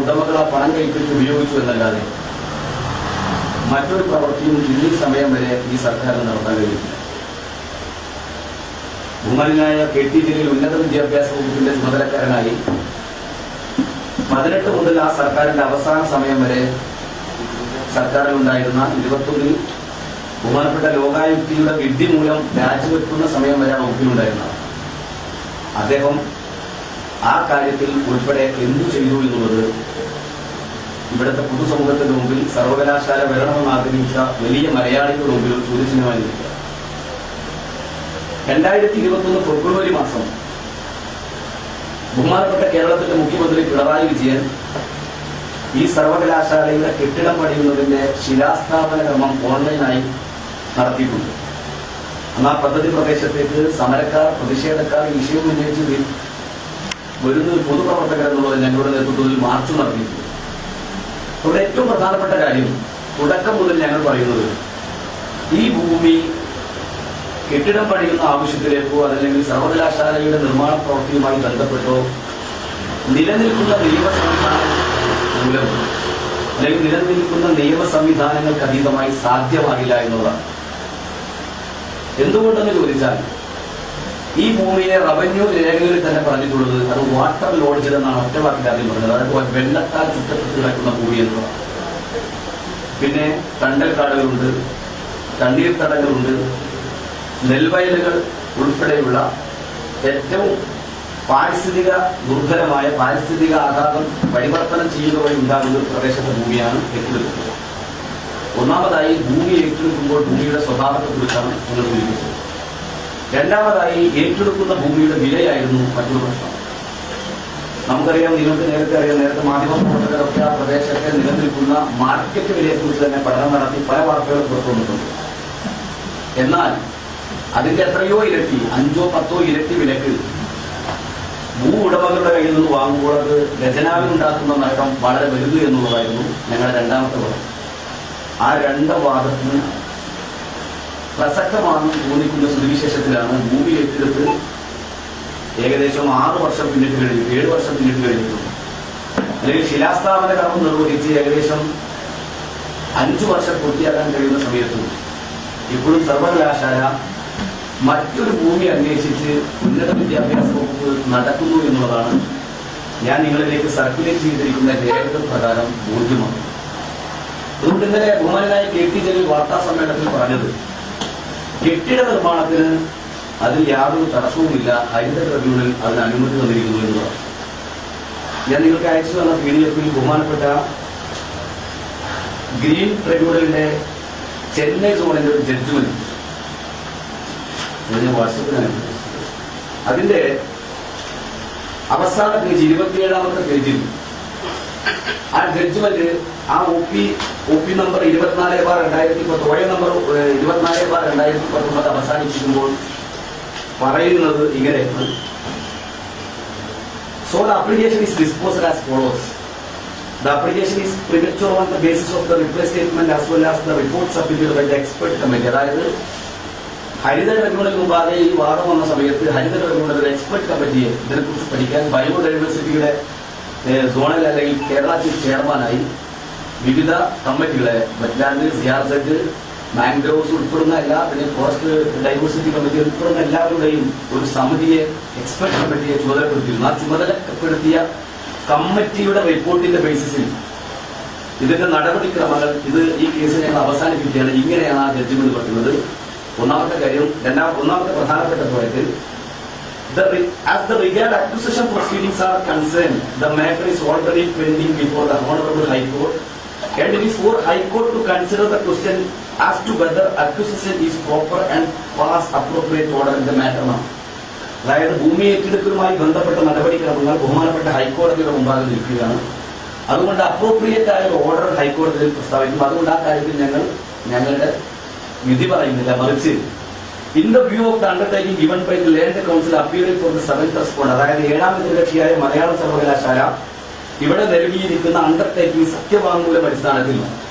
ഉടമകളെ പണം കൈപ്പറ്റി ഉപയോഗിച്ചു എന്നല്ലാതെ മറ്റൊരു പ്രവൃത്തിയും ഇന്നീ സമയം വരെ ഈ സർക്കാരിന് നടത്താൻ കഴിയില്ല. ബഹുമാനായ KT ജലീൽ ഉന്നത വിദ്യാഭ്യാസ വകുപ്പിന്റെ ചുമതലക്കാരനായി 18 മുതൽ ആ സർക്കാരിന്റെ അവസാന സമയം വരെ സർക്കാരിലുണ്ടായിരുന്ന 21 ബഹുമാനപ്പെട്ട ലോകായുക്തിയുടെ വിധി മൂലം രാജിവെക്കുന്ന സമയം വരെ വകുപ്പിലുണ്ടായിരുന്ന അദ്ദേഹം ആ കാര്യത്തിൽ ഉൾപ്പെടെ എന്തു ചെയ്തു എന്നുള്ളത് ഇവിടുത്തെ പൊതുസമൂഹത്തിന്റെ മുമ്പിൽ സർവകലാശാല വരണമെന്ന് ആഗ്രഹിച്ച വലിയ മലയാളികളുടെ മുമ്പിൽ ഒരു ചോദ്യചിഹ്നമായി നിൽക്കുക. 2021 ഫെബ്രുവരി മാസം ബഹുമാനപ്പെട്ട കേരളത്തിന്റെ മുഖ്യമന്ത്രി പിണറായി വിജയൻ ഈ സർവകലാശാലയുടെ കെട്ടിടം പണിയുന്നതിന്റെ ശിലാസ്ഥാപന കർമ്മം ഓൺലൈനായി നടത്തിയിട്ടുണ്ട്. അന്ന് ആ പദ്ധതി പ്രദേശത്തേക്ക് സമരക്കാർ, പ്രതിഷേധക്കാർ ഈ വിഷയം ഉന്നയിച്ച് വരുന്ന ഒരു പൊതുപ്രവർത്തകർ എന്നുള്ളത് ഞങ്ങളുടെ നേതൃത്വത്തിൽ മാർച്ച് നടത്തിയിട്ടുണ്ട്. അവിടെ ഏറ്റവും പ്രധാനപ്പെട്ട കാര്യം തുടക്കം മുതൽ ഞങ്ങൾ പറയുന്നത് ഈ ഭൂമി കെട്ടിടം പണിയുന്ന ആവശ്യത്തിലേക്കോ അതല്ലെങ്കിൽ സർവകലാശാലയുടെ നിർമ്മാണ പ്രവൃത്തിയുമായി ബന്ധപ്പെട്ടോ നിലനിൽക്കുന്ന നിയമ സംവിധാനം മൂലം അല്ലെങ്കിൽ നിലനിൽക്കുന്ന നിയമ സംവിധാനങ്ങൾക്ക് അതീതമായി സാധ്യമാകില്ല എന്നുള്ളതാണ്. എന്തുകൊണ്ടെന്ന് ചോദിച്ചാൽ ഈ ഭൂമിയെ റവന്യൂ രേഖകളിൽ തന്നെ പറഞ്ഞിട്ടുള്ളത് അത് വാട്ടർ ലോഡ്ജ് എന്നാണ് ഒറ്റവാക്കിൽ ആദ്യം പറഞ്ഞത്. അതായത് വെള്ളത്താൽ ചുറ്റപ്പെട്ട് കിടക്കുന്ന ഭൂമി എന്നുള്ളതാണ്. പിന്നെ തണ്ടൽക്കാടുകളുണ്ട്, തണ്ണീർത്തടങ്ങളുണ്ട്, നെൽവയലുകൾ ഉൾപ്പെടെയുള്ള ഏറ്റവും പാരിസ്ഥിതിക ദുർബലമായ പാരിസ്ഥിതിക ആഘാതം പരിവർത്തനം ചെയ്യുക വഴി ഉണ്ടാകുന്ന ഒരു പ്രദേശത്തെ ഭൂമിയാണ് ഏറ്റെടുക്കുന്നത്. ഒന്നാമതായി ഭൂമി ഏറ്റെടുക്കുമ്പോൾ ഭൂമിയുടെ സ്വഭാവത്തെക്കുറിച്ചാണ് നിങ്ങൾ സൂചിപ്പിച്ചത്. രണ്ടാമതായി ഏറ്റെടുക്കുന്ന ഭൂമിയുടെ വിലയായിരുന്നു മറ്റൊരു പ്രശ്നം. നമുക്കറിയാം, നിങ്ങൾക്ക് നേരത്തെ അറിയാം, നേരത്തെ മാധ്യമ പ്രവർത്തകരൊക്കെ ആ പ്രദേശത്തെ നിലനിൽക്കുന്ന മാർക്കറ്റ് വിലയെക്കുറിച്ച് തന്നെ പഠനം നടത്തി പല വാർത്തകളും പുറത്തുവന്നിട്ടുണ്ട്. എന്നാൽ അതിന്റെ എത്രയോ ഇരട്ടി, 5-10 ഇരട്ടി വിലക്ക് ഭൂ ഉടമകളുടെ കയ്യിൽ നിന്ന് വാങ്ങുമ്പോൾ അത് ഖജനാവിനുണ്ടാക്കുന്ന നഷ്ടം വളരെ വലുത് എന്നുള്ളതായിരുന്നു ഞങ്ങളുടെ രണ്ടാമത്തെ വാദം. ആ രണ്ട് വാദത്തിന് പ്രസക്തമാണെന്ന് തോന്നിക്കുന്ന സ്ഥിതിവിശേഷത്തിലാണ് ഭൂമി ഏറ്റെടുത്ത് ഏകദേശം 6 വർഷം പിന്നിട്ട് കഴിഞ്ഞു, 7 വർഷം പിന്നിട്ട് കഴിഞ്ഞിട്ടുണ്ട്. അല്ലെങ്കിൽ ശിലാസ്ഥാപന കർമ്മം നിർവഹിച്ച് ഏകദേശം 5 വർഷം പൂർത്തിയാക്കാൻ കഴിയുന്ന സമയത്തും ഇപ്പോഴും സർവകലാശാല മറ്റൊരു ഭൂമി അന്വേഷിച്ച് ഉന്നത വിദ്യാഭ്യാസ വകുപ്പ് നടക്കുന്നു എന്നുള്ളതാണ് ഞാൻ നിങ്ങളിലേക്ക് സർക്കുലേറ്റ് ചെയ്തിരിക്കുന്ന രേഖകൾ പ്രകാരം ബോധ്യമാണ്. അതുകൊണ്ട് ഇന്നലെ ബഹുമാനായ KT ജലീൽ വാർത്താ സമ്മേളനത്തിൽ പറഞ്ഞത് കെട്ടിട നിർമ്മാണത്തിന് അതിൽ യാതൊരു തടസ്സവുമില്ല, ഹരിത ട്രിബ്യൂണൽ അതിന് അനുമതി തന്നിരിക്കുന്നു എന്നതാണ്. ഞാൻ നിങ്ങൾക്ക് അയച്ചു തന്ന PDF-ൽ ബഹുമാനപ്പെട്ട ഗ്രീൻ ട്രിബ്യൂണലിന്റെ ചെന്നൈ സോണിന്റെ ഒരു ജഡ്ജ്മെന്റ് ഞാൻ വാട്സപ്പിലാണ്. അതിന്റെ അവസാന പേജ് 27-ാമത്തെ പേജിൽ ആ ജഡ്ജ്മെന്റ് ആ OP നമ്പർ 24/2010 OA നമ്പർ 24/2019 അവസാനിപ്പിക്കുമ്പോൾ പറയുന്നത് ഇങ്ങനെയാണ്: So the application is disposed as follows. The application is premature on the basis of the reply statement as well as the report submitted by the expert committee. അതായത് ഹരിത tribunal മുമ്പാകെ ഈ വാദം വന്ന സമയത്ത് ഹരിത tribunal expert കമ്മിറ്റിയെ ഇതിനെക്കുറിച്ച് പഠിക്കാൻ ബയോഡൈവേഴ്സിറ്റിയുടെ zonal അല്ലെങ്കിൽ കേരള ചീഫ് ചെയർമാനായി വിവിധ കമ്മിറ്റികളെ വെറ്റ്ലാൻഡ്, സിയാർസെറ്റ്, മാംഗ്രോവ്സ് ഉൾപ്പെടുന്ന എല്ലാ, പിന്നെ ഫോറസ്റ്റ് ഡൈവേഴ്സിറ്റി കമ്മിറ്റി ഉൾപ്പെടുന്ന എല്ലാവരുടെയും ഒരു സമിതിയെ, എക്സ്പെർട്ട് കമ്മിറ്റിയെ ചുമതലപ്പെടുത്തിയിരുന്നു. ആ ചുമതലപ്പെടുത്തിയ കമ്മിറ്റിയുടെ റിപ്പോർട്ടിന്റെ ബേസിസിൽ ഇതിന്റെ നടപടിക്രമങ്ങൾ ഈ കേസ് ഞങ്ങൾ അവസാനിപ്പിക്കുകയാണ്. ഇങ്ങനെയാണ് ആ ജഡ്ജ്മെന്റ് പറയുന്നത്. ഒന്നാമത്തെ കാര്യം. ഒന്നാമത്തെ പ്രധാനപ്പെട്ട point, as the regard acquisition proceedings are concerned, the matter is already pending before the Honorable High Court, and it is for High Court to consider the question as to whether acquisition is proper and pass appropriate order in the matter now. അതായത് ഭൂമി ഏറ്റെടുക്കലുമായി ബന്ധപ്പെട്ട നടപടിക്രമങ്ങൾ ബഹുമാനപ്പെട്ട ഹൈക്കോടതിയുടെ മുമ്പാകെ നിൽക്കുകയാണ്. അതുകൊണ്ട് appropriate ആയ ഓർഡർ ഹൈക്കോടതിയിൽ പ്രസ്താവിക്കും. അതുകൊണ്ട് ആ കാര്യത്തിൽ ഞങ്ങളുടെ വിധി പറയുന്നില്ല, മറിച്ച് in the view of the undertaking given by the Land Council appearing for the 7th respondent, അതായത് 7ാം എതിർകക്ഷിയായ മലയാള സർവകലാശാല ഇവിടെ നൽകിയിരിക്കുന്ന അണ്ടർടേക്കിംഗ് സത്യവാങ്മൂലം അടിസ്ഥാനത്തിൽ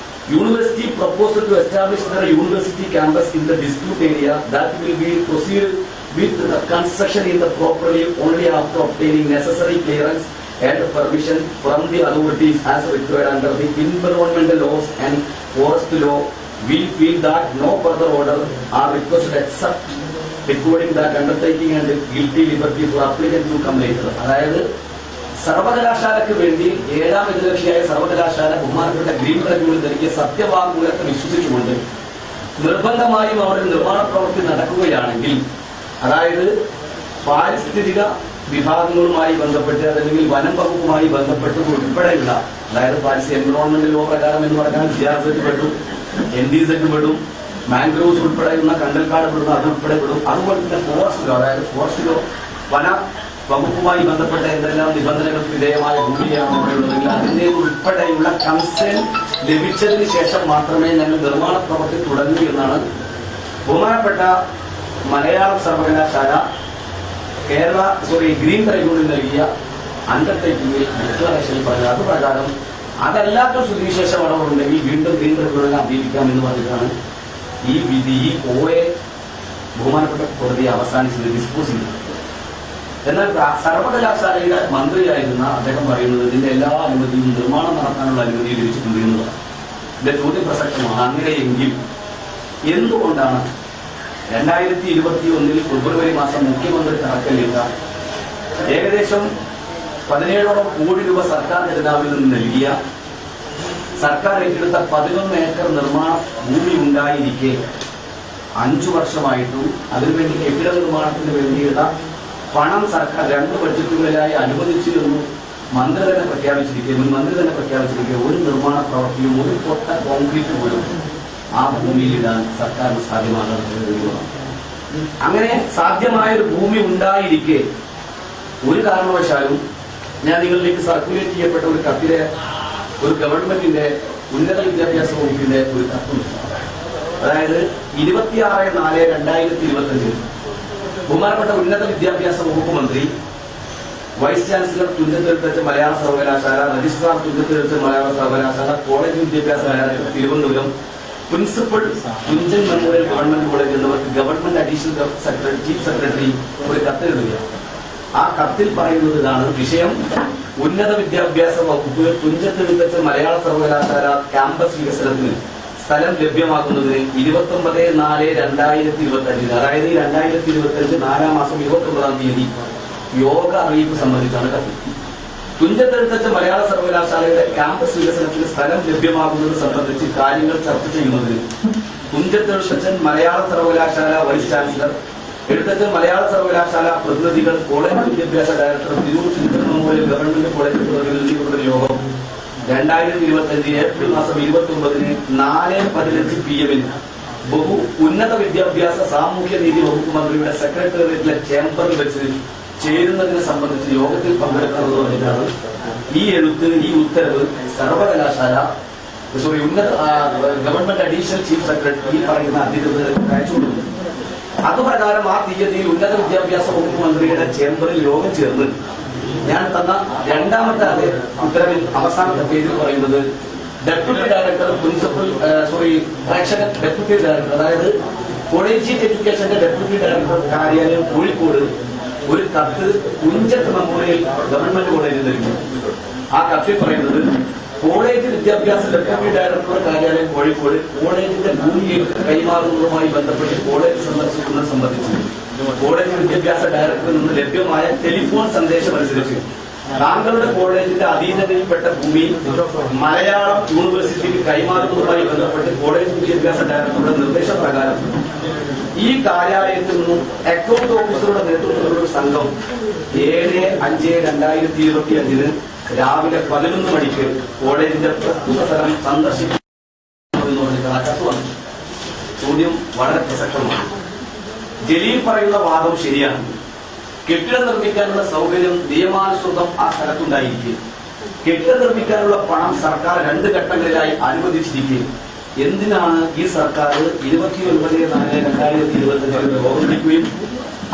university proposed to establish the university campus in the dispute area that will be proceed with the construction in the properly only after obtaining necessary clearance and permission from the authorities as required under the environmental laws and forest law, we feel that no further order are requested except recording that undertaking and guilty liberty for applicant to come later. അതായത് സർവകലാശാലയ്ക്ക് വേണ്ടി 7ാം എതിർകക്ഷിയായ സർവകലാശാല ബഹുമാനപ്പെട്ട green tribunal നൽകിയ സത്യവാങ്മൂലത്തെ വിശ്വസിച്ചുകൊണ്ട് നിർബന്ധമായും അവിടെ നിർമ്മാണ പ്രവൃത്തി നടക്കുകയാണെങ്കിൽ, അതായത് പാരിസ്ഥിതിക വിഭാഗങ്ങളുമായി ബന്ധപ്പെട്ട് അല്ലെങ്കിൽ വനം വകുപ്പുമായി ബന്ധപ്പെട്ട് ഉൾപ്പെടെയുള്ള, അതായത് പാരിസ്ഥിതിക എൻവിറോൺമെന്റ് ലോ പ്രകാരം എന്ന് പറഞ്ഞാൽ CRZ പെടും, NDZ പെടും, മാംഗ്രോവ്സ് ഉൾപ്പെടെയുള്ള കണ്ടൽക്കാട് പെടും, അത് ഉൾപ്പെടെ പെടും. അതുപോലെ തന്നെ ഫോറസ്റ്റ് ലോ, അതായത് ഫോറസ്റ്റ് ലോ വന വകുപ്പുമായി ബന്ധപ്പെട്ട എന്തെല്ലാം നിബന്ധനകൾക്ക് വിധേയമായ ഭൂമിയാണ് അവിടെയുള്ളതെങ്കിൽ അതിന്റെ ഉൾപ്പെടെയുള്ള കൺസേൺ ലഭിച്ചതിന് ശേഷം മാത്രമേ ഞങ്ങൾ നിർമ്മാണ പ്രവൃത്തി തുടങ്ങൂ എന്നാണ് ബഹുമാനപ്പെട്ട മലയാളം സർവകലാശാല ഗ്രീൻ ട്രിബ്യൂണൽ നൽകിയ അണ്ടർടേക്കിംഗിൽ ഡിക്ലറേഷനിൽ പറഞ്ഞത്. അത് പ്രകാരം അതല്ലാത്ത സ്ഥിതിവിശേഷം അടവുണ്ടെങ്കിൽ വീണ്ടും ഗ്രീൻ ട്രിബ്യൂണലിനെ അഭ്യർത്ഥിക്കാം എന്ന് പറഞ്ഞിട്ടാണ് ഈ വിധി, ഈ OA ബഹുമാനപ്പെട്ട കോടതിയെ അവസാനിച്ചത്, ഡിസ്പോസ് ചെയ്തത്. എന്നാൽ സർവകലാശാലയുടെ മന്ത്രിയായിരുന്ന അദ്ദേഹം പറയുന്നത് ഇതിന്റെ എല്ലാ അനുമതിയും നിർമ്മാണം നടത്താനുള്ള അനുമതി ലഭിച്ചിട്ടുണ്ട് എന്നതാണ്. ഇതിന്റെ ചോദ്യം പ്രസക്തമാണ്. അങ്ങനെയെങ്കിൽ എന്തുകൊണ്ടാണ് 2021 ഫെബ്രുവരി മാസം മുഖ്യമന്ത്രി തറക്കല്ലിട്ട ഏകദേശം 17ഓളം കോടി രൂപ സർക്കാർ ഖജനാവിൽ നിന്ന് നൽകിയ, സർക്കാർ ഏറ്റെടുത്ത 11 ഏക്കർ നിർമ്മാണ ഭൂമി ഉണ്ടായിരിക്കെ 5 വർഷമായിട്ടും അതിനുവേണ്ടി കെട്ടിട നിർമ്മാണത്തിന് വേണ്ടിയുള്ള പണം സർക്കാർ 2 ബഡ്ജറ്റുകളിലായി അനുവദിച്ചിരുന്നു മന്ത്രി തന്നെ പ്രഖ്യാപിച്ചിരിക്കുക ഒരു നിർമ്മാണ പ്രവൃത്തിയും ഒരു പൊട്ട കോൺക്രീറ്റ് പോലും ആ ഭൂമിയിൽ ഇടാൻ സർക്കാരിന് സാധ്യമാകുന്ന. അങ്ങനെ സാധ്യമായൊരു ഭൂമി ഉണ്ടായിരിക്കെ ഒരു കാരണവശാലും ഞാൻ നിങ്ങളിലേക്ക് സർക്കുലേറ്റ് ചെയ്യപ്പെട്ട ഒരു കത്തിലെ ഒരു ഗവൺമെന്റിന്റെ ഉന്നത വിദ്യാഭ്യാസ വകുപ്പിന്റെ ഒരു കത്തുണ്ട്. അതായത് 26/4/2025 ബഹുമാനപ്പെട്ട ഉന്നത വിദ്യാഭ്യാസ വകുപ്പ് മന്ത്രി, വൈസ് ചാൻസലർ തുഞ്ചത്തെഴുത്തച്ഛൻ മലയാള സർവകലാശാല, രജിസ്ട്രാർ തുഞ്ചത്തെഴുത്തച്ഛൻ മലയാള സർവകലാശാല, കോളേജ് വിദ്യാഭ്യാസ director Thiruvananthapuram, principal Thunchan memorial government college എന്നിവർക്ക് ഗവൺമെന്റ് അഡീഷണൽ ചീഫ് സെക്രട്ടറി ഒരു കത്തെഴുതുകയാണ്. ആ കത്തിൽ പറയുന്നത് ഇതാണ് വിഷയം: ഉന്നത വിദ്യാഭ്യാസ വകുപ്പ് തുഞ്ചത്തെഴുത്തച്ഛൻ മലയാള സർവകലാശാല ക്യാമ്പസ് വികസനത്തിന് സ്ഥലം ലഭ്യമാക്കുന്നതിന് 29/4/2025, അതായത് 2025 4-ാം മാസം 29-ാം തീയതി യോഗ അറിയിപ്പ് സംബന്ധിച്ചാണ് കത്ത്. തുഞ്ചത്തെഴുത്തച്ഛൻ മലയാള സർവകലാശാലയുടെ ക്യാമ്പസ് വികസനത്തിന് സ്ഥലം ലഭ്യമാകുന്നത് സംബന്ധിച്ച് കാര്യങ്ങൾ ചർച്ച ചെയ്യുന്നതിന് തുഞ്ചത്തെഴുത്തച്ഛൻ മലയാള സർവകലാശാല വൈസ് ചാൻസലർ, എഴുത്തച്ഛൻ മലയാള സർവകലാശാല പ്രതിനിധികൾ, കോളേജ് വിദ്യാഭ്യാസ ഡയറക്ടർ, തിരുവനന്തപുരം ഗവൺമെന്റ് കോളേജ് പ്രതിനിധികളുടെ യോഗം 2025 ഏപ്രിൽ മാസം 29-ന് 4:15 PM ഉന്നത വിദ്യാഭ്യാസ സാമൂഹ്യ നീതി വകുപ്പ് മന്ത്രിയുടെ സെക്രട്ടേറിയറ്റിലെ ചേംബറിൽ വെച്ച് ചേരുന്നതിനെ സംബന്ധിച്ച് യോഗത്തിൽ പങ്കെടുക്കുന്നത് പറഞ്ഞിട്ടാണ് ഈ എഴുത്ത്, ഈ ഉത്തരവ് സർവകലാശാല ഗവൺമെന്റ് അഡീഷണൽ ചീഫ് സെക്രട്ടറി പറയുന്ന അധികൃതർക്ക് അയച്ചു കൊടുക്കുന്നത്. അതുപ്രകാരം ആ തീയതിയിൽ ഉന്നത വിദ്യാഭ്യാസ വകുപ്പ് മന്ത്രിയുടെ ചേംബറിൽ യോഗം ചേർന്ന് ഞാൻ തന്ന 2ാമത്തെ ഉത്തരവിൽ അവസാനത്തെ പേജിൽ പറയുന്നത് ഡെപ്യൂട്ടി ഡയറക്ടർ ഡെപ്യൂട്ടി ഡയറക്ടർ, അതായത് കോളേജിയറ്റ് എഡ്യൂക്കേഷന്റെ ഡെപ്യൂട്ടി ഡയറക്ടർ കാര്യാലയം കോഴിക്കോട് ഒരു കത്ത് തുഞ്ചത്ത് മെമ്മോറിയൽ ഗവൺമെന്റ് കോളേജിൽ നൽകി. ആ കത്തിൽ പറയുന്നത് കോളേജ് വിദ്യാഭ്യാസ ഡെപ്യൂട്ടി ഡയറക്ടർ കാര്യാലയം കോഴിക്കോട് കോളേജിന്റെ ഭൂമി കൈമാറുന്നതുമായി ബന്ധപ്പെട്ട് കോളേജ് സന്ദർശിക്കുന്നത് സംബന്ധിച്ച് കോളേജ് വിദ്യാഭ്യാസ ഡയറക്ടറിൽ നിന്ന് ലഭ്യമായ ടെലിഫോൺ സന്ദേശം അനുസരിച്ച് താങ്കളുടെ കോളേജിന്റെ അധീനതയിൽപ്പെട്ട ഭൂമി മലയാളം യൂണിവേഴ്സിറ്റിക്ക് കൈമാറുന്നതുമായി ബന്ധപ്പെട്ട് കോളേജ് വിദ്യാഭ്യാസ ഡയറക്ടറുടെ നിർദ്ദേശപ്രകാരം ഈ കാര്യാലയത്തിൽ നിന്നും അക്കൗണ്ട് ഓഫീസറുടെ നേതൃത്വത്തിലുള്ള ഒരു സംഘം 7/5/2025 രാവിലെ 11 മണിക്ക് കോളേജിന്റെ പ്രസ്തുത സ്ഥലം സന്ദർശിക്കുന്ന കത്ത് വന്നു. ചോദ്യം വളരെ പ്രസക്തമാണ്. ജലീൽ പറയുന്ന വാദം ശരിയാണ്. കെട്ടിടം നിർമ്മിക്കാനുള്ള സൗകര്യം നിയമാനുസൃതം ആ സ്ഥലത്തുണ്ടായിരിക്കും. കെട്ടിടം നിർമ്മിക്കാനുള്ള പണം സർക്കാർ 2 ഘട്ടങ്ങളിലായി അനുവദിച്ചിരിക്കും. എന്തിനാണ് ഈ സർക്കാർ 29/4/2025 യോഗം വിളിക്കുകയും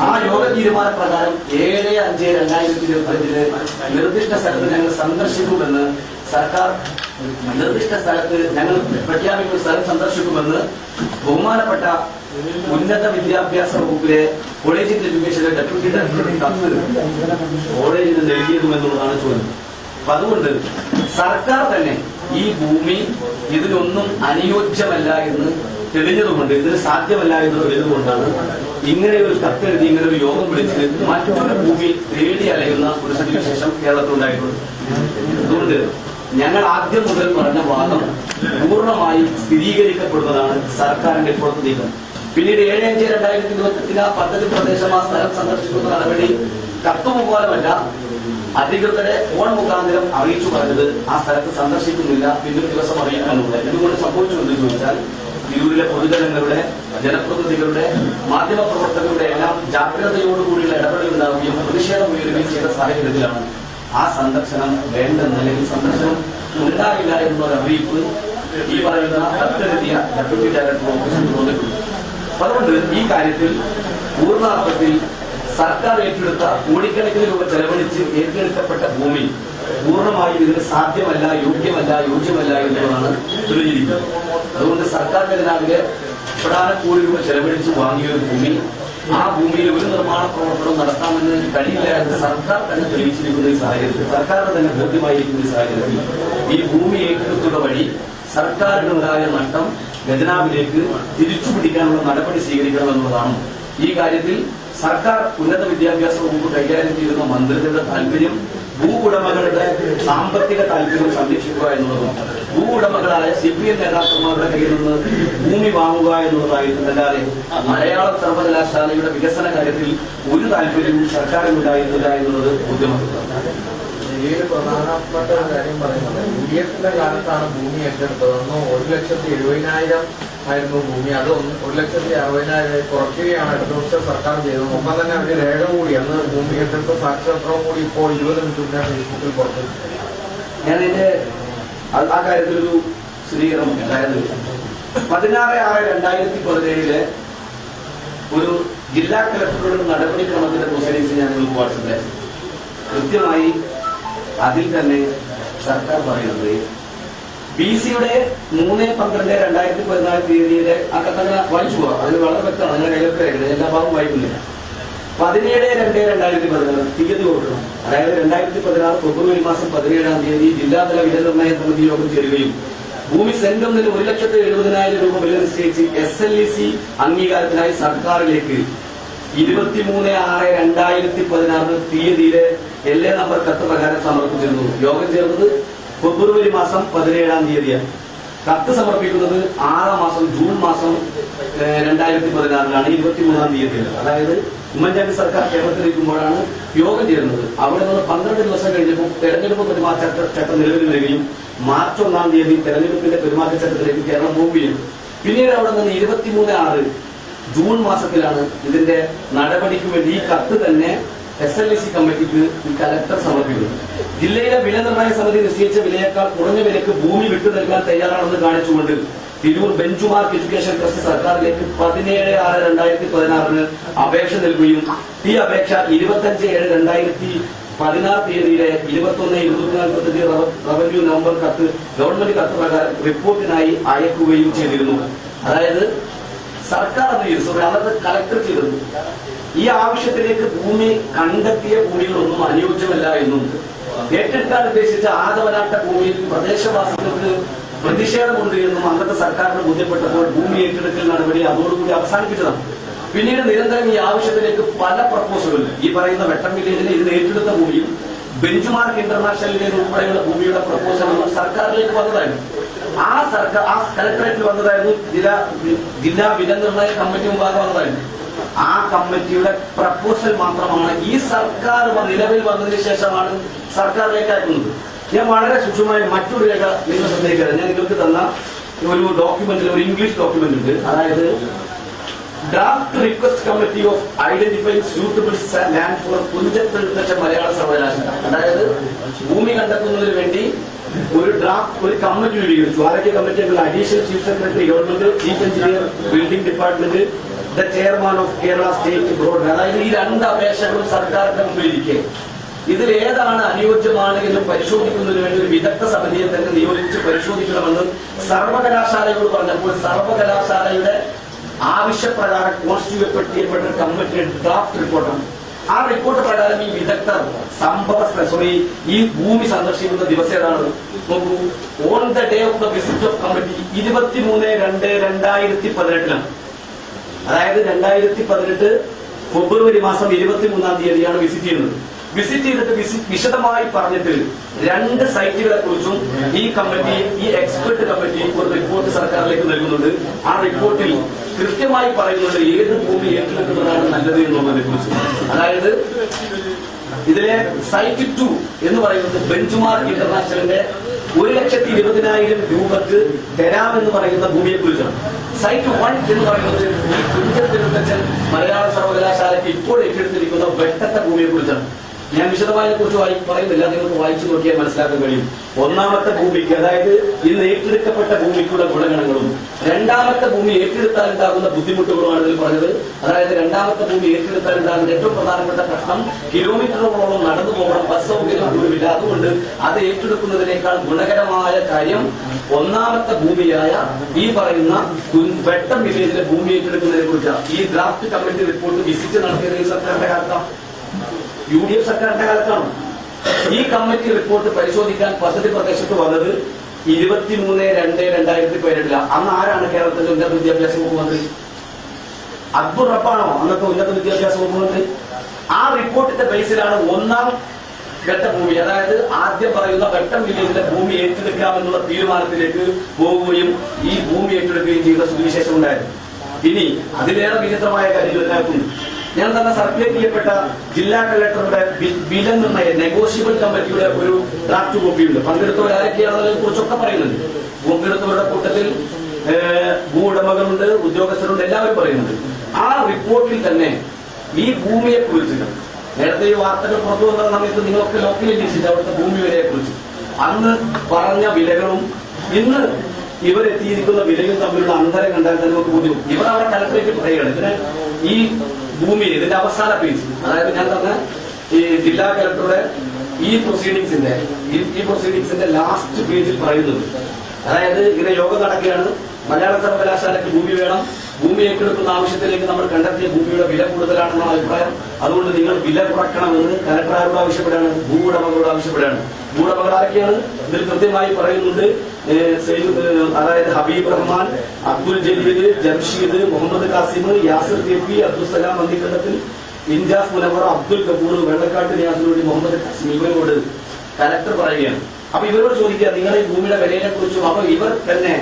ആ യോഗ തീരുമാന പ്രകാരം 7/5/2025 നിർദ്ദിഷ്ട സ്ഥലത്ത് ഞങ്ങൾ സന്ദർശിക്കുമെന്ന് സർക്കാർ നിർദ്ദിഷ്ട സ്ഥലത്ത് ഞങ്ങൾ പ്രഖ്യാപിക്കുന്ന സ്ഥലം സന്ദർശിക്കുമെന്ന് ബഹുമാനപ്പെട്ട ഉന്നത വിദ്യാഭ്യാസ വകുപ്പിലെ കോളേജ് എഡ്യൂക്കേഷനിലെ ഡെപ്യൂട്ടി ഡയറക്ടറുടെ കത്ത് കോളേജിന് നൽകിയതുമെന്നുള്ളതാണ് ചോദ്യം. അപ്പൊ അതുകൊണ്ട് സർക്കാർ തന്നെ ഈ ഭൂമി ഇതിനൊന്നും അനുയോജ്യമല്ല എന്ന് തെളിഞ്ഞതുകൊണ്ട്, ഇതിന് സാധ്യമല്ല എന്ന് തെളിഞ്ഞതുകൊണ്ടാണ് ഇങ്ങനെ ഒരു കത്തെഴുതി ഇങ്ങനെ ഒരു യോഗം വിളിച്ച് മറ്റൊരു ഭൂമി തേടി അലയുന്ന ഒരു സ്ഥിതിവിശേഷം കേരളത്തിലുണ്ടായിട്ടുണ്ട്. അതുകൊണ്ട് ഞങ്ങൾ ആദ്യം മുതൽ പറഞ്ഞ വാദം പൂർണ്ണമായി സ്ഥിരീകരിക്കപ്പെടുന്നതാണ് സർക്കാരിന്റെ ഇപ്പോഴത്തെ നീക്കം. പിന്നീട് 7/5/2020 ആ പദ്ധതി പ്രദേശം ആ സ്ഥലം സന്ദർശിക്കുന്ന നടപടി കത്ത് മുഖാന്തരമല്ല, അധികൃതരെ ഫോൺ മുഖാന്തരം അറിയിച്ചു പറഞ്ഞത് ആ സ്ഥലത്ത് സന്ദർശിക്കുന്നില്ല, പിന്നൊരു ദിവസം അറിയിക്കാനുണ്ട്. ഇതുകൊണ്ട് സംഭവിച്ചു എന്ന് ചോദിച്ചാൽ തിരൂരിലെ പൊതുജനങ്ങളുടെ, ജനപ്രതിനിധികളുടെ, മാധ്യമ പ്രവർത്തകരുടെ എല്ലാം ജാഗ്രതയോടുകൂടിയുള്ള ഇടപെടൽ ഉണ്ടാവുകയും പ്രതിഷേധം ഉയരുകയും ചെയ്ത സാഹചര്യത്തിലാണ് ആ സന്ദർശനം വേണ്ടെന്ന്, അല്ലെങ്കിൽ സന്ദർശനം ഉണ്ടാവില്ല എന്നൊരു അറിയിപ്പ് ഈ പറയുന്ന കത്തെഴുതിയ ഡെപ്യൂട്ടി ഡയറക്ടർ ഓഫീസിൽ തോന്നിയിട്ടുണ്ട്. അതുകൊണ്ട് ഈ കാര്യത്തിൽ പൂർണ്ണാർത്ഥത്തിൽ സർക്കാർ ഏറ്റെടുത്ത കോടിക്കണക്കിന് രൂപ ചെലവഴിച്ച് ഏറ്റെടുക്കപ്പെട്ട ഭൂമി പൂർണ്ണമായും ഇതിന് സാധ്യമല്ല, യോഗ്യമല്ല, യോജ്യമല്ല എന്നുള്ളതാണ് തെളിഞ്ഞിരിക്കുന്നത്. അതുകൊണ്ട് സർക്കാർ ഖജനാവിലെ പ്രധാന കോടി രൂപ ചെലവഴിച്ച് വാങ്ങിയ ഒരു ഭൂമി, ആ ഭൂമിയിൽ ഒരു നിർമ്മാണ പ്രവർത്തനം നടത്താമെന്ന് കഴിയില്ല എന്ന് സർക്കാർ തന്നെ തെളിയിച്ചിരിക്കുന്ന ഈ സാഹചര്യത്തിൽ, സർക്കാരിന് തന്നെ ബോധ്യമായിരിക്കുന്ന ഈ സാഹചര്യത്തിൽ ഈ ഭൂമി ഏറ്റെടുക്കുക വഴി സർക്കാരിനുണ്ടായ നഷ്ടം ഖജനാവിലേക്ക് തിരിച്ചുപിടിക്കാനുള്ള നടപടി സ്വീകരിക്കണമെന്നുള്ളതാണ്. ഈ കാര്യത്തിൽ സർക്കാർ ഉന്നത വിദ്യാഭ്യാസ വകുപ്പ് കൈകാര്യം ചെയ്യുന്ന മന്ത്രിയുടെ താല്പര്യം ഭൂ ഉടമകളുടെ സാമ്പത്തിക താല്പര്യം സംരക്ഷിക്കുക എന്നുള്ളതും ഭൂ ഉടമകളായ CPM നേതാക്കന്മാരുടെ കയ്യിൽ നിന്ന് ഭൂമി വാങ്ങുക എന്നുള്ളതായിരുന്നു. അല്ലാതെ മലയാള സർവകലാശാലയുടെ വികസന കാര്യത്തിൽ ഒരു താല്പര്യവും സർക്കാരിനുണ്ടായിരുന്നില്ല എന്നുള്ളത് ബുദ്ധിമുട്ടാണ്. ഇതിൽ പ്രധാനപ്പെട്ട ഒരു കാര്യം പറയുന്നത് UDF-ന്റെ കാലത്താണ് ഭൂമി ഏറ്റെടുത്തത്. അന്ന് 1,70,70,000 ആയിരുന്നു ഭൂമി. അത് 1,60,000 കുറയ്ക്കുകയാണ് അടുത്ത വർഷം സർക്കാർ ചെയ്തത്. ഒപ്പം തന്നെ അവർ രേഖ കൂടി, അന്ന് ഭൂമി ഏറ്റെടുത്ത സാക്ഷാത്രം കൂടി ഇപ്പോൾ 20 മിനിറ്റ് ഫേസ്ബുക്കിൽ പുറത്തു. ഞാനിന്റെ ആ കാര്യത്തിലൊരു സ്ഥിരീകരണം ഉണ്ടായിരുന്നു. 16/6/2017 ഒരു ജില്ലാ കളക്ടറുടെ നടപടിക്രമത്തിന്റെ പ്രൊസീഡിങ്സ് ഞാൻ നിങ്ങൾക്ക് വാട്സപ്പിൽ കൃത്യമായി അതിൽ തന്നെ സർക്കാർ പറയുന്നത് BC-യുടെ 3/12/2014 തീയതിയിലെ ആ കത്തങ്ങനെ വായിച്ചു പോകാം. അതിന് വളരെ വ്യക്തമാണ്, അങ്ങനെ കയ്യിലൊക്കെ എല്ലാ ഭാഗവും വായിക്കുന്നില്ല. 17/2/2014 തീയതി കൊടുക്കണം. അതായത് 2016 ഫെബ്രുവരി മാസം 17-ാം തീയതി ജില്ലാതല വില നിർണ്ണയ സമിതി യോഗം ചേരുകയും ഭൂമി സെന്റ് ഒന്നിന് 1,70,70,000 രൂപ വില നിശ്ചയിച്ച് SLEC അംഗീകാരത്തിനായി സർക്കാരിലേക്ക് 23/6/2016 തീയതിയിലെ LA നമ്പർ കത്ത് പ്രകാരം സമർപ്പിച്ചിരുന്നു. യോഗം ചേർന്നത് ഫെബ്രുവരി മാസം 17-ാം തീയതിയാണ്. കത്ത് സമർപ്പിക്കുന്നത് 6-ാം മാസം ജൂൺ മാസം 2016-ലാണ്, 23-ാം തീയതിയാണ്. അതായത് ഉമ്മൻചാണ്ടി സർക്കാർ കേരളത്തിലിരിക്കുമ്പോഴാണ് യോഗം ചേരുന്നത്. അവിടെ നിന്ന് 12 ദിവസം കഴിഞ്ഞപ്പോൾ തെരഞ്ഞെടുപ്പ് പെരുമാറ്റച്ചട്ടം നിലവിൽ വരികയും മാർച്ച് 1-ാം തീയതി തെരഞ്ഞെടുപ്പിന്റെ പെരുമാറ്റച്ചട്ടത്തിലേക്ക് കേരളം പോവുകയും പിന്നീട് അവിടെ നിന്ന് 23/6 ജൂൺ മാസത്തിലാണ് ഇതിന്റെ നടപടിക്ക് വേണ്ടി ഈ കത്ത് തന്നെ SLEC കമ്മിറ്റിക്ക് കലക്ടർ സമർപ്പിക്കുന്നു. ജില്ലയിലെ വില നിർണ്ണയ സമിതി നിശ്ചയിച്ച വിലയേക്കാൾ കുറഞ്ഞ വിലക്ക് ഭൂമി വിട്ടു നൽകാൻ തയ്യാറാണെന്ന് കാണിച്ചുകൊണ്ട് തിരൂർ ബെഞ്ചുമാർക്ക് എഡ്യൂക്കേഷൻ ട്രസ്റ്റ് സർക്കാരിലേക്ക് 17/6/2016 അപേക്ഷ നൽകുകയും ഈ അപേക്ഷ 25/7/2016 തീയതിയിലെ 21/245 റവന്യൂ നവംബർ കത്ത് ഗവൺമെന്റ് കത്ത് പ്രകാരം റിപ്പോർട്ടിനായി അയക്കുകയും ചെയ്തിരുന്നു. അതായത് സർക്കാർ അന്നത്തെ കലക്ടർ ചെയ്തിരുന്നു. ഈ ആവശ്യത്തിലേക്ക് ഭൂമി കണ്ടെത്തിയ ഭൂമികളൊന്നും അനുയോജ്യമല്ല എന്നും ഏറ്റെടുക്കാൻ ഉദ്ദേശിച്ച ആദവനാട്ട ഭൂമിയിൽ പ്രദേശവാസികൾക്ക് പ്രതിഷേധമുണ്ട് എന്നും അന്നത്തെ സർക്കാരിന് ബോധ്യപ്പെട്ടപ്പോൾ ഭൂമി ഏറ്റെടുക്കൽ നടപടി അതോടുകൂടി അവസാനിപ്പിച്ചതാണ്. പിന്നീട് നിരന്തരം ഈ ആവശ്യത്തിലേക്ക് പല പ്രപ്പോസലുകൾ, ഈ പറയുന്ന വെട്ടം വില്ലേജിലെ ഇതിന് ഏറ്റെടുത്ത ഭൂമിയും ബെഞ്ച്മാർക്ക് ഇന്റർനാഷണലിലെ ഉൾപ്പെടെയുള്ള ഭൂമിയുടെ പ്രപ്പോസലുകൾ സർക്കാരിലേക്ക് വന്നതായിരുന്നു. ആ കലക്ടറേറ്റിൽ വന്നതായിരുന്നു, ജില്ലാ വില നിർണ്ണയ കമ്മിറ്റി മുമ്പാകെ വന്നതായിരുന്നു. ആ കമ്മിറ്റിയുടെ പ്രപ്പോസൽ മാത്രമാണ് ഈ സർക്കാർ നിലവിൽ വന്നതിന് ശേഷമാണ് സർക്കാരിലേക്ക് അയക്കുന്നത്. ഞാൻ വളരെ സൂക്ഷ്മമായി മറ്റൊരു രേഖ നിങ്ങൾ ശ്രദ്ധിക്കുക. ഞാൻ നിങ്ങൾക്ക് തന്ന ഒരു ഡോക്യുമെന്റിൽ ഒരു ഇംഗ്ലീഷ് ഡോക്യുമെന്റ് ഉണ്ട്. അതായത് draft request committee of identifying suitable land for Thunchath Ezhuthachan മലയാള സർവകലാശാല. അതായത് ഭൂമി കണ്ടെത്തുന്നതിന് വേണ്ടി ഒരു ഡ്രാഫ്റ്റ് ഒരു കമ്മിറ്റി രൂപീകരിച്ചു. ആരോഗ്യ committee additional chief secretary government, chief engineer building department, the chairman of Kerala state board. അതായത് ഈ 2 അപേക്ഷകളും സർക്കാരിന്റെ മുമ്പിലിരിക്കെ ഇതിൽ ഏതാണ് അനുയോജ്യമാണ് എന്ന് പരിശോധിക്കുന്നതിന് വേണ്ടി ഒരു വിദഗ്ധ സമിതിയെ തന്നെ നിയോഗിച്ച് പരിശോധിക്കണമെന്ന് സർവകലാശാലയോട് പറഞ്ഞപ്പോൾ സർവകലാശാലയുടെ ആവശ്യപ്രകാരം കോൺസ്റ്റിറ്റ്യൂട്ട് ചെയ്യപ്പെട്ട കമ്മിറ്റിയുടെ ഡ്രാഫ്റ്റ് റിപ്പോർട്ടാണ്. ആ റിപ്പോർട്ട് പ്രകാരം ഈ വിദഗ്ധർ ഈ ഭൂമി സന്ദർശിക്കുന്ന ദിവസം ഏതാണ് നോക്കൂ. On the day of the visit of committee 23/2/2018, അതായത് 2018 ഫെബ്രുവരി മാസം 23-ാം തീയതിയാണ് വിസിറ്റ് ചെയ്യുന്നത്. വിസിറ്റ് ചെയ്തിട്ട് വിശദമായി പറഞ്ഞിട്ട് 2 സൈറ്റുകളെ കുറിച്ചും ഈ കമ്മിറ്റി, ഈ എക്സ്പെർട്ട് കമ്മിറ്റി ഒരു റിപ്പോർട്ട് സർക്കാരിലേക്ക് നൽകുന്നുണ്ട്. ആ റിപ്പോർട്ടിൽ കൃത്യമായി പറയുന്നുണ്ട് ഏത് ഭൂമി ഏറ്റെടുക്കുന്നതാണ് നല്ലത് എന്നുള്ളതിനെ കുറിച്ച്. അതായത് ഇതിലെ സൈറ്റ് 2 എന്ന് പറയുന്നത് ബെഞ്ച്മാർക്ക് ഇന്റർനാഷണലിന്റെ 1,20,000 രൂപക്ക് തരാമെന്ന് പറയുന്ന ഭൂമിയെ കുറിച്ചാണ്. സൈറ്റ് 1 എന്ന് പറയുന്നത് ഈ തുഞ്ചൻ മലയാള സർവകലാശാലയ്ക്ക് ഇപ്പോൾ ഏറ്റെടുത്തിരിക്കുന്ന വെട്ടത്തെ ഭൂമിയെ കുറിച്ചാണ്. ഞാൻ വിശദമായതിനെ കുറിച്ച് പറയുന്നില്ല, നിങ്ങൾക്ക് വായിച്ചു നോക്കിയാൽ മനസ്സിലാക്കാൻ കഴിയും. ഒന്നാമത്തെ ഭൂമിക്ക്, അതായത് ഇന്ന് ഏറ്റെടുക്കപ്പെട്ട ഭൂമിക്കുള്ള ഗുണഗണങ്ങളും 2ാമത്തെ ഭൂമി ഏറ്റെടുത്താൽ ഉണ്ടാകുന്ന ബുദ്ധിമുട്ടുകളുമാണ് ഇതിൽ പറഞ്ഞത്. അതായത് 2ാമത്തെ ഭൂമി ഏറ്റെടുത്താൽ ഉണ്ടാകുന്ന ഏറ്റവും പ്രധാനപ്പെട്ട പ്രശ്നം കിലോമീറ്ററുകളോളം നടന്നു പോകണം, ബസ് സൗകര്യം പോലുമില്ല. അതുകൊണ്ട് അത് ഏറ്റെടുക്കുന്നതിനേക്കാൾ ഗുണകരമായ കാര്യം 1ാമത്തെ ഭൂമിയായ ഈ പറയുന്ന വെട്ടം വില്ലേജിലെ ഭൂമി ഏറ്റെടുക്കുന്നതിനെ കുറിച്ചാണ്. ഈ ഡ്രാഫ്റ്റ് കമ്മിറ്റി റിപ്പോർട്ട് വിസിറ്റ് നടത്തിയത് ഈ സർക്കാരിന്റെ കാലത്താണ്, UDF സർക്കാരിന്റെ കാലത്താണ്. ഈ കമ്മിറ്റി റിപ്പോർട്ട് പരിശോധിക്കാൻ പദ്ധതി പ്രദേശത്ത് വന്നത് 23/2/2017. അന്ന് ആരാണ് കേരളത്തിലെ ഉന്നത വിദ്യാഭ്യാസ വകുപ്പ് മന്ത്രി? അബ്ദുൾ റബ്ബാണോ അന്നത്തെ ഉന്നത വിദ്യാഭ്യാസ വകുപ്പ് മന്ത്രി? ആ റിപ്പോർട്ടിന്റെ ബേസിലാണ് 1ാം ഘട്ട ഭൂമി, അതായത് ആദ്യം പറയുന്ന വെട്ടം വില്ലേജിലെ ഭൂമി ഏറ്റെടുക്കാമെന്നുള്ള തീരുമാനത്തിലേക്ക് പോവുകയും ഈ ഭൂമി ഏറ്റെടുക്കുകയും ചെയ്ത സുവിശേഷം ഉണ്ടായിരുന്നു. ഇനി അതിലേറെ വിചിത്രമായ കാര്യങ്ങൾ എല്ലാവർക്കും ഞാൻ തന്നെ സർക്കുലേറ്റ് ചെയ്യപ്പെട്ട ജില്ലാ കളക്ടറുടെ വില നിർണ്ണയ നെഗോഷ്യബിൾ കമ്മിറ്റിയുടെ ഒരു ഡ്രാഫ്റ്റ് കോപ്പിയുണ്ട്. പങ്കെടുത്തവർ ആരൊക്കെയാണെന്നതിനെ കുറിച്ചൊക്കെ പറയുന്നുണ്ട്. പങ്കെടുത്തവരുടെ കൂട്ടത്തിൽ ഭൂവുടമകളുണ്ട്, ഉദ്യോഗസ്ഥരുണ്ട്, എല്ലാവരും പറയുന്നുണ്ട്. ആ റിപ്പോർട്ടിൽ തന്നെ ഈ ഭൂമിയെ കുറിച്ച് നേരത്തെ ഈ വാർത്തകൾ പുറത്തു വന്ന സമയത്ത് നിങ്ങളൊക്കെ ലോക്കൽ അന്വേഷിച്ചിട്ട് അവിടുത്തെ ഭൂമി വിലയെ കുറിച്ച് അന്ന് പറഞ്ഞ വിലകളും ഇന്ന് ഇവരെത്തിയിരിക്കുന്ന വിലയും തമ്മിലുള്ള അന്തരം കണ്ടാൽ തന്നെ നമുക്ക് ബോധ്യം. ഇവർ അവിടെ കലക്ടറേറ്റ് പറയുകയാണ് ഇതിന് ഈ ഭൂമി ഇതിന്റെ അവസാന പേജ്, അതായത് ഞാൻ തന്നെ ഈ ജില്ലാ കളക്ടറുടെ ഈ പ്രൊസീഡിങ്സിന്റെ ലാസ്റ്റ് പേജിൽ പറയുന്നത്, അതായത് ഇങ്ങനെ യോഗം നടക്കുകയാണ്, മലയാള സർവകലാശാലയ്ക്ക് ഭൂമി വേണം, ഭൂമി ഏറ്റെടുക്കുന്ന ആവശ്യത്തിലേക്ക് നമ്മൾ കണ്ടെത്തിയ ഭൂമിയുടെ വില കൂടുതലാണെന്നാണ് അഭിപ്രായം, അതുകൊണ്ട് നിങ്ങൾ വില കുറയ്ക്കണമെന്ന് കലക്ടർ ആരോട് ആവശ്യപ്പെടുകയാണ്? ഭൂവുടമകളോട് ആവശ്യപ്പെടുകയാണ്. ഭൂവുടമകൾ ആരൊക്കെയാണ്? ഇതിൽ കൃത്യമായി പറയുന്നുണ്ട്. അതായത് ഹബീബ് റഹ്മാൻ, അബ്ദുൽ ജലീൽ, ജംഷീദ്, മുഹമ്മദ് കാസിം, യാസിർ KP, അബ്ദുൽ സലാം മന്ദിക്കണ്ടത്തിൽ, ഇൻജാസ് മുനവർ, അബ്ദുൽ കപൂർ, വെള്ളക്കാട്ട് നിയാസിനോട്, മുഹമ്മദ് കാസിം, ഇവരോട് കലക്ടർ പറയുകയാണ്. അപ്പൊ ഇവരോട് ചോദിക്കുക നിങ്ങളുടെ ഈ ഭൂമിയുടെ വിലയെ കുറിച്ചും. അപ്പൊ ഇവർ തന്നെ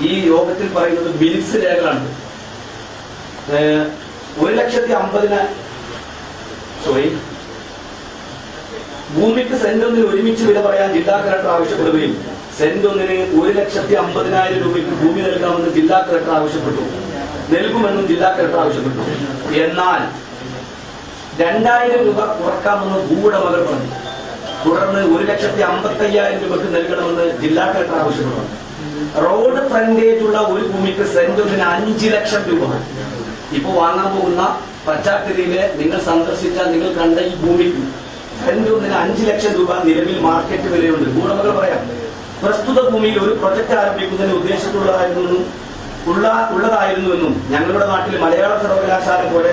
ഈ യോഗത്തിൽ പറയുന്നത് മിനിറ്റ്സ് രേഖകളാണ്. 1,50,000 ഭൂമിക്ക് സെന്റൊന്നിന് ഒരുമിച്ച് വില പറയാൻ ജില്ലാ കളക്ടർ ആവശ്യപ്പെടുകയും സെന്റൊന്നിന് 1,50,000 രൂപയ്ക്ക് ഭൂമി നൽകാമെന്ന് ജില്ലാ കളക്ടർ ആവശ്യപ്പെട്ടു, നൽകുമെന്നും ജില്ലാ കളക്ടർ ആവശ്യപ്പെട്ടു. എന്നാൽ 2,000 രൂപ കുറക്കാമെന്ന് ഭൂവുടമകൾ പറഞ്ഞു. തുടർന്ന് 1,55,000 രൂപക്ക് നൽകണമെന്ന് ജില്ലാ കളക്ടർ ആവശ്യപ്പെട്ടു. റോഡ് ഫ്രണ്ടേജ് ഉള്ള ഒരു ഭൂമിക്ക് സെന്റൊന്നിന് 5 ലക്ഷം രൂപ. ഇപ്പൊ വാങ്ങാൻ പോകുന്ന പച്ചാക്കരയിലെ നിങ്ങൾ സന്ദർശിച്ച നിങ്ങൾ കണ്ട ഈ ഭൂമിക്ക് സെന്റൊന്നിന് 5 ലക്ഷം രൂപ നിലവിൽ മാർക്കറ്റ് വിലയുണ്ട്. ഭൂവുടമകൾ പറയാം, പ്രസ്തുത ഭൂമിയിൽ ഒരു പ്രൊജക്ട് ആരംഭിക്കുന്നതിന് ഉള്ളതായിരുന്നുവെന്നും ഞങ്ങളുടെ നാട്ടിൽ മലയാള സർവകലാശാല പോലെ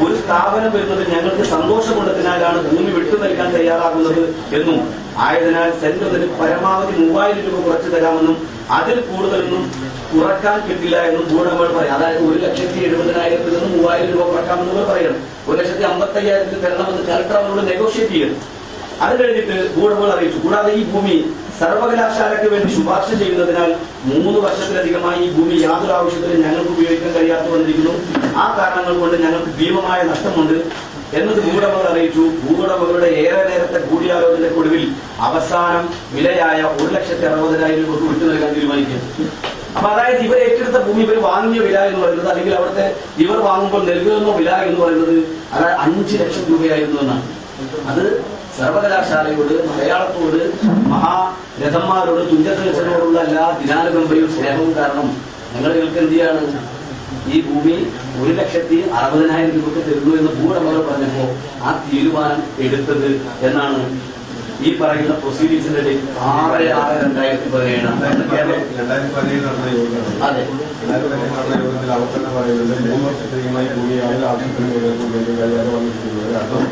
ഒരു സ്ഥാപനം വരുന്നത് ഞങ്ങൾക്ക് സന്തോഷമുള്ളതിനാലാണ് ഭൂമി വിട്ടു നൽകാൻ തയ്യാറാകുന്നത് എന്നും ആയതിനാൽ സെന്ററിന് പരമാവധി 3,000 രൂപ കുറച്ചു തരാമെന്നും അതിൽ കൂടുതലൊന്നും കുറക്കാൻ കിട്ടില്ല എന്നും ഭൂവുടമകൾ പറയാം. അതായത് 1,70,000 നിന്ന് 3,000 രൂപ കുറക്കാമെന്ന് പറയണം. 1,55,000 തരണമെന്ന് കലക്ടർ അവരോട് നെഗോഷിയേറ്റ് ചെയ്യണം. അത് കഴിഞ്ഞിട്ട് ഭൂവുടമകൾ അറിയിച്ചു. കൂടാതെ ഈ ഭൂമി സർവകലാശാലയ്ക്ക് വേണ്ടി ശുപാർശ ചെയ്യുന്നതിനാൽ 3 വർഷത്തിലധികമായി ഈ ഭൂമി യാതൊരു ആവശ്യത്തിനും ഞങ്ങൾക്ക് ഉപയോഗിക്കാൻ കഴിയാതെ വന്നിരിക്കുന്നു. ആ കാരണങ്ങൾ കൊണ്ട് ഞങ്ങൾക്ക് ഭീമമായ നഷ്ടമുണ്ട് എന്നത് ഭൂവുടമകൾ അറിയിച്ചു. ഭൂവുടമകളുടെ ഏറെ നേരത്തെ കൂടിയാലോചനയ്ക്കൊടുവിൽ അവസാനം വിലയായ 1,60,000 രൂപക്ക് വിട്ടു നൽകാൻ തീരുമാനിക്കുന്നു. അപ്പൊ അതായത് ഇവർ ഏറ്റെടുത്ത ഭൂമി ഇവർ വാങ്ങിയ വില എന്ന് പറയുന്നത്, അല്ലെങ്കിൽ അവിടുത്തെ ഇവർ വാങ്ങുമ്പോൾ നൽകുന്ന വില എന്ന് പറയുന്നത് അതായത് 5 ലക്ഷം രൂപയായിരുന്നു എന്നാണ്. അത് സർവകലാശാലയോട്, മലയാളത്തോട്, മഹാരഥന്മാരോട്, തുഞ്ചനോടുള്ള എല്ലാ ദിനാനുകമ്പയും സ്നേഹവും കാരണം ഞങ്ങൾക്ക് എന്ത് ചെയ്യാണ് ഈ ഭൂമി 1,60,000 രൂപയ്ക്ക് തരുന്നു എന്ന് ഭൂവുടമകൾ പറഞ്ഞപ്പോ ആ തീരുമാനം എടുത്തത് എന്നാണ് ഈ പറയുന്ന പ്രൊസീഡിങ്സിന്റെ ഡേറ്റ് 6/6/2017 നടന്ന യോഗമാണ്. അതെ, 2017 നടന്ന യോഗത്തിൽ അവർ തന്നെ പറയുന്നത് 3 വർഷത്തേക്കുമായി ഭൂമിയായി ആവശ്യത്തിന് കൈകാര്യം വന്നിരിക്കുന്നത് അതും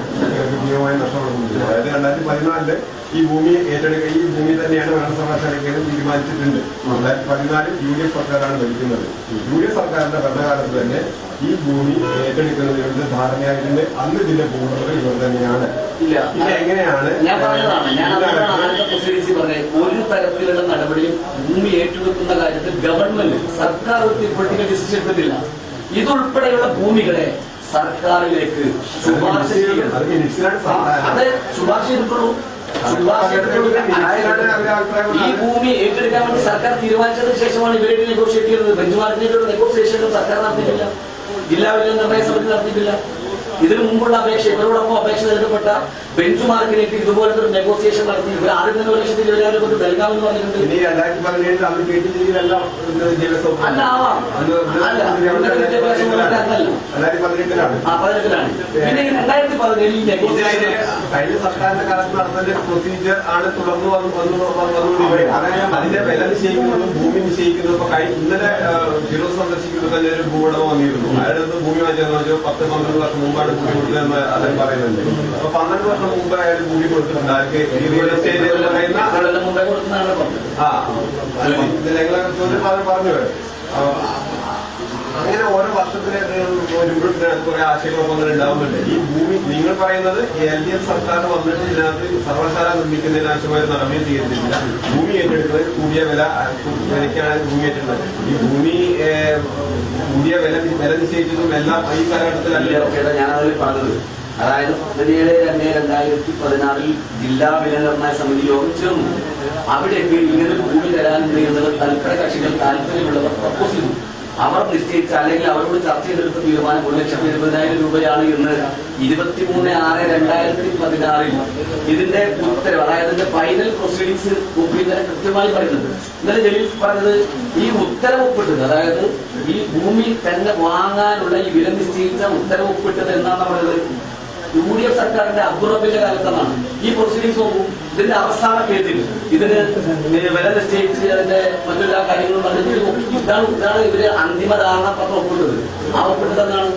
ഭീമമായ നഷ്ടപ്പെടുന്നുണ്ട്. അതായത് 2014 ഈ ഭൂമി ഏറ്റെടുക്കുക, ഈ ഭൂമി തന്നെയാണ് ഭരണസമാശാലയ്ക്ക് തീരുമാനിച്ചിട്ടുണ്ട്. 2014 UDF സർക്കാരാണ് ഭരിക്കുന്നത്. UDF സർക്കാരിന്റെ ഭരണകാലത്ത് തന്നെ ഈ ഭൂമി ഏറ്റെടുക്കുന്നതിനുള്ള ധാരണയായതിന്റെ അന്ന് ഇതിന്റെ ഭൂമുടമകൾ ഇവർ തന്നെയാണ്. ഇല്ല, എങ്ങനെയാണ് ഞാൻ പറഞ്ഞതാണ്, ഞാൻ ആദ്യത്തെ പ്രൊസീഡിങ്സ് പറഞ്ഞത് ഒരു തരത്തിലുള്ള നടപടിയും ഭൂമി ഏറ്റെടുക്കുന്ന കാര്യത്തിൽ ഗവൺമെന്റ് സർക്കാർ ഒരു പൊളിറ്റിക്കൽ ഡിസിഷൻ എടുത്തിട്ടില്ല. ഇതുൾപ്പെടെയുള്ള ഭൂമികളെ സർക്കാരിലേക്ക് ശുപാർശ ചെയ്യണം. അത് ശുപാർശ ചെയ്തിട്ടുള്ളൂ. ഈ ഭൂമി ഏറ്റെടുക്കാൻ വേണ്ടി സർക്കാർ തീരുമാനിച്ചതിന് ശേഷമാണ് ഇവരുടെ നെഗോഷിയേറ്റ് ചെയ്യുന്നത്. ബെഞ്ചുമാർക്കിന്റെ നെഗോസിയേഷനും സർക്കാർ നടത്തിയിട്ടില്ല, ജില്ലാ വിലനിർണ്ണയ സമിതി നടത്തിയിട്ടില്ല. ഇതിനു മുമ്പുള്ള അപേക്ഷ, ഇവരോടൊപ്പം അപേക്ഷ നൽകപ്പെട്ട ബെഞ്ചുമാർക്കിലേക്ക് ഇതുപോലത്തെ ഒരു നെഗോസിയേഷൻ നടത്തി ഇവർ ആദ്യം തന്നെ 1,20,000 നൽകാമെന്ന് പറഞ്ഞിട്ടുണ്ട്. അല്ല, ആവാം, അല്ല, 2018 പിന്നെ 2017 ഈ നെഗോസിയേഷൻ കഴിഞ്ഞ സർക്കാരിന്റെ കാലത്ത് നടന്ന പ്രൊസീജിയർ ആണ് തുടർന്ന് അതിന്റെ വില നിശ്ചയിക്കുന്നതും ഭൂമി നിശ്ചയിക്കുന്നതും ഇപ്പൊ ഇന്നലെ ഫിറോസ് സന്ദർശിക്കുമ്പോൾ തന്നെ ഒരു ഭൂവുടമ വന്നിരുന്നു. അയാളുടെ ഭൂമി വാങ്ങിച്ചെന്ന് വെച്ചാൽ 10-12 വർഷം മുമ്പാണ് ഭൂമി കൊടുത്തതെന്ന് അദ്ദേഹം പറയുന്നുണ്ട്. അപ്പൊ 12 വർഷം മുമ്പ് അയാൾ ഭൂമി കൊടുത്തിട്ടുണ്ട്. ആർക്ക് ഈ റിയൽ എസ്റ്റേറ്റ് എന്ന് പറയുന്ന പറഞ്ഞു. അങ്ങനെ ഓരോ വർഷത്തിലെ കുറെ ആശയങ്ങളൊക്കെ അങ്ങനെ ഉണ്ടാവുന്നുണ്ട്. ഈ ഭൂമി നിങ്ങൾ പറയുന്നത് LDF സർക്കാർ വന്നിട്ട് ഇതിനകത്ത് സർവകലാശാല നിർമ്മിക്കുന്നതിന് ആവശ്യമായ നടപടി സ്വീകരിച്ചിട്ടില്ല. ഭൂമി ഏറ്റെടുക്കുന്നത് കൂടിയ വിലയ്ക്കാണ് ഭൂമി ഏറ്റെടുക്കുന്നത്. ഈ ഭൂമി കൂടിയ വില നിശ്ചയിച്ചതും എല്ലാം ഈ കാലഘട്ടത്തിലല്ല. ഞാനതിൽ പറഞ്ഞത്, അതായത് 17/2/2016 ജില്ലാ വിലനിർണ്ണയ സമിതി യോഗം ചേർന്നു. അവിടെയൊക്കെ ഇങ്ങനെ ഭൂമി തരാനുണ്ട് എന്നത് തൽപര കക്ഷികൾ താല്പര്യമുള്ളവർ പ്രപ്പോസ് ചെയ്തു. അവർ നിശ്ചയിച്ച അല്ലെങ്കിൽ അവരോട് ചർച്ച ചെയ്തെടുത്ത തീരുമാനം 1,20,000 രൂപയാണ് എന്ന് 23/6/2016 ഇതിന്റെ ഉത്തരവ്, അതായത് ഇതിന്റെ ഫൈനൽ പ്രൊസീഡിങ്സ് ഇന്നലെ കൃത്യമായി പറയുന്നത്. ഇന്നലെ ജലീൽ പറഞ്ഞത് ഈ ഉത്തരവ് ഒപ്പിട്ടത്, അതായത് ഈ ഭൂമി തന്നെ വാങ്ങാനുള്ള ഈ വില നിശ്ചയിച്ച ഉത്തരവ് ഒപ്പിട്ടത് എന്നാണ് പറയുന്നത് UDF സർക്കാരിന്റെ അബ്ദുറബിന്റെ കാലത്താണ്. ഈ പ്രൊസീഡിങ്സ് നോക്കും, ഇതിന്റെ അവസാന പേജിൽ ഇതിന് വില നിശ്ചയിച്ച് അതിന്റെ മറ്റെല്ലാ കാര്യങ്ങളും ഇതാണ് ഇവര് അന്തിമ ധാരണ പത്രം ഒപ്പിട്ടത്. ആ ഒപ്പിട്ടതെന്നാണ്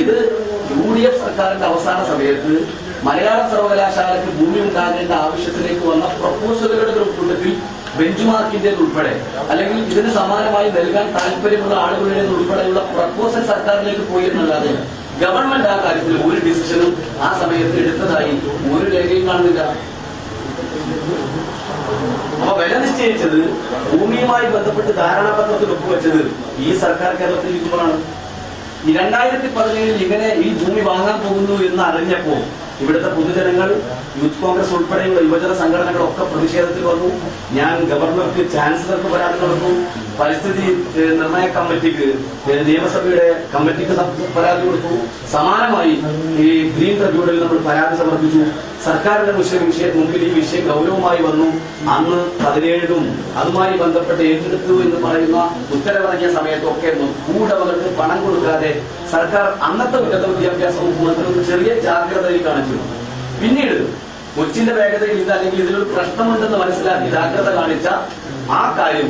ഇത് UDF സർക്കാരിന്റെ അവസാന സമയത്ത് മലയാള സർവകലാശാലയ്ക്ക് ഭൂമി ഉണ്ടാകേണ്ട ആവശ്യത്തിലേക്ക് വന്ന പ്രപ്പോസലുകളുടെ ഒരു കൂട്ടത്തിൽ ബെഞ്ചുമാർക്കിന്റെ ഉൾപ്പെടെ അല്ലെങ്കിൽ ഇതിന് സമാനമായി നൽകാൻ താല്പര്യമുള്ള ആളുകളുടെ ഉൾപ്പെടെയുള്ള പ്രപ്പോസൽ സർക്കാരിലേക്ക് പോയി എന്നല്ലാതെ ഗവൺമെന്റ് ആ കാര്യത്തിൽ ഒരു ഡിസിഷനും ആ സമയത്ത് എടുത്തതായി ഒരു രേഖയും കാണുന്നില്ല. അപ്പൊ വില നിശ്ചയിച്ചത് ഭൂമിയുമായി ബന്ധപ്പെട്ട് ധാരണാപത്രത്തിൽ ഒപ്പുവെച്ചത് ഈ സർക്കാർ കേരളത്തിൽ ഇരിക്കുമ്പോഴാണ്. 2017 ഇങ്ങനെ ഈ ഭൂമി വാങ്ങാൻ പോകുന്നു എന്ന് അറിഞ്ഞപ്പോ ഇവിടുത്തെ പൊതുജനങ്ങൾ, യൂത്ത് കോൺഗ്രസ് ഉൾപ്പെടെയുള്ള യുവജന സംഘടനകളൊക്കെ പ്രതിഷേധത്തിൽ വന്നു. ഞാൻ ഗവർണർക്ക്, ചാൻസലർക്ക് പരാതി കൊടുത്തു. പരിസ്ഥിതി നിർണയ കമ്മിറ്റിക്ക്, നിയമസഭയുടെ കമ്മിറ്റിക്ക് പരാതി കൊടുത്തു. സമാനമായി ഈ ഗ്രീൻ ട്രിബ്യൂണലിൽ നമ്മൾ പരാതി സമർപ്പിച്ചു. സർക്കാരിന്റെ മുമ്പിൽ ഈ വിഷയം ഗൗരവമായി വന്നു. അന്ന് 17 അതുമായി ബന്ധപ്പെട്ട് ഏറ്റെടുത്തു എന്ന് പറയുന്ന ഉത്തരവിറങ്ങിയ സമയത്തൊക്കെ ഭൂവുടമകൾക്ക് പണം കൊടുക്കാതെ സർക്കാർ അന്നത്തെ ഉന്നത വിദ്യാഭ്യാസ വകുപ്പ് മന്ത്രി ചെറിയ ജാഗ്രതയിൽ കാണിച്ചു. പിന്നീട് കൊച്ചിന്റെ വേഗതയിൽ ഇത് അല്ലെങ്കിൽ ഇതിലൊരു പ്രശ്നമുണ്ടെന്ന് മനസ്സിലാക്കി ജാഗ്രത കാണിച്ച ആ കാര്യം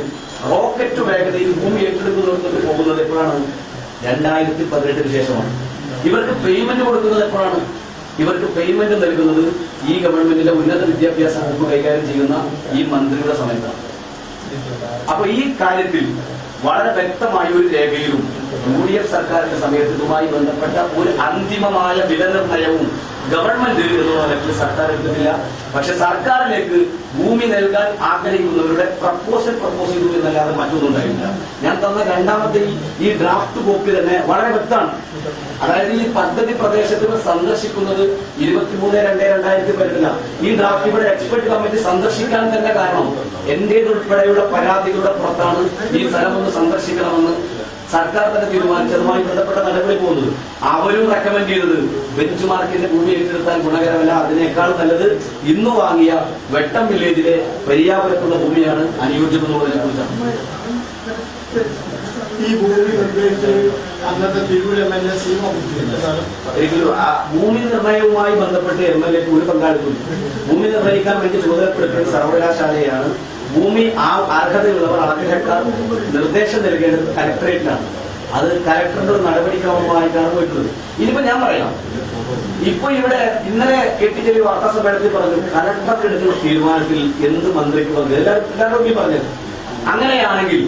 റോക്കറ്റ് വേഗതയിൽ ഭൂമി ഏറ്റെടുക്കുന്നവർക്ക് പോകുന്നത് എപ്പോഴാണ്? 2018 ശേഷമാണ്. ഇവർക്ക് പേയ്മെന്റ് കൊടുക്കുന്നത് എപ്പോഴാണ്? ഇവർക്ക് പേയ്മെന്റ് നൽകുന്നത് ഈ ഗവൺമെന്റിന്റെ ഉന്നത വിദ്യാഭ്യാസ വകുപ്പ് കൈകാര്യം ചെയ്യുന്ന ഈ മന്ത്രിയുടെ സമയത്താണ്. അപ്പൊ ഈ കാര്യത്തിൽ വളരെ വ്യക്തമായ ഒരു രേഖയിലും UDF സർക്കാരിന്റെ സമയത്ത് ഇതുമായി ബന്ധപ്പെട്ട ഒരു അന്തിമമായ വിലനിർണ്ണയവും ഗവൺമെന്റ് എന്നുള്ള നിലയ്ക്ക് സർക്കാർ എടുത്തിട്ടില്ല. പക്ഷെ സർക്കാരിലേക്ക് ഭൂമി നൽകാൻ ആഗ്രഹിക്കുന്നവരുടെ പ്രപ്പോസ് ചെയ്തു എന്നല്ലാതെ മറ്റൊന്നും ഉണ്ടായില്ല. ഞാൻ തന്ന രണ്ടാമത്തെ ഈ ഡ്രാഫ്റ്റ് കോപ്പി തന്നെ വളരെ വ്യക്തമാണ്. അതായത് ഈ പദ്ധതി പ്രദേശത്ത് സന്ദർശിക്കുന്നത് 23/2/2018 ഈ ഡ്രാഫ്റ്റ് ഇവിടെ എക്സ്പെർട്ട് കമ്മിറ്റി സന്ദർശിക്കാൻ തന്നെ കാരണം എന്റേതുൾപ്പെടെയുള്ള പരാതികളുടെ പുറത്താണ് ഈ സ്ഥലമൊന്ന് സന്ദർശിക്കണമെന്ന് സർക്കാർ തന്നെ തീരുമാനിച്ചതുമായി ബന്ധപ്പെട്ട നടപടി പോകുന്നത്. അവരും റെക്കമെൻഡ് ചെയ്തത് ബെഞ്ചുമാർക്കിന്റെ ഭൂമി ഏറ്റെടുത്താൽ ഗുണകരമല്ല, അതിനേക്കാൾ നല്ലത് ഇന്ന് വാങ്ങിയ വെട്ടം വില്ലേജിലെ പെരിയാപുരത്തുള്ള ഭൂമിയാണ് അനുയോജ്യമെന്നുള്ളതിനെ കുറിച്ചാണ്. ഈ ഭൂമി നിർദ്ദേശിച്ച് അന്നത്തെ തിരൂർ MLA ഒരിക്കലും ആ ഭൂമി നിർണയവുമായി ബന്ധപ്പെട്ട് MLA ഒരു പങ്കാളിത്തം ഭൂമി നിർണ്ണയിക്കാൻ വേണ്ടി ചുമതലപ്പെടുത്തിയ സർവകലാശാലയാണ്. ഭൂമി ആ അർഹതയുള്ളവർ അളക്കലക്കാർ നിർദ്ദേശം നൽകേണ്ടത് കലക്ടറേറ്റിലാണ്. അത് കലക്ടറിന്റെ ഒരു നടപടിക്രമമായിട്ടാണ് പോയിട്ടുള്ളത്. ഇനിയിപ്പോ ഞാൻ പറയാം, ഇപ്പൊ ഇവിടെ ഇന്നലെ കെട്ടിച്ചെല്ലി വാർത്താ സമ്മേളനത്തിൽ പറഞ്ഞു കലക്ടർക്ക് എടുക്കുന്ന തീരുമാനത്തിൽ എന്ത് മന്ത്രിക്ക് പങ്ക് എല്ലാവരും പറഞ്ഞത്. അങ്ങനെയാണെങ്കിൽ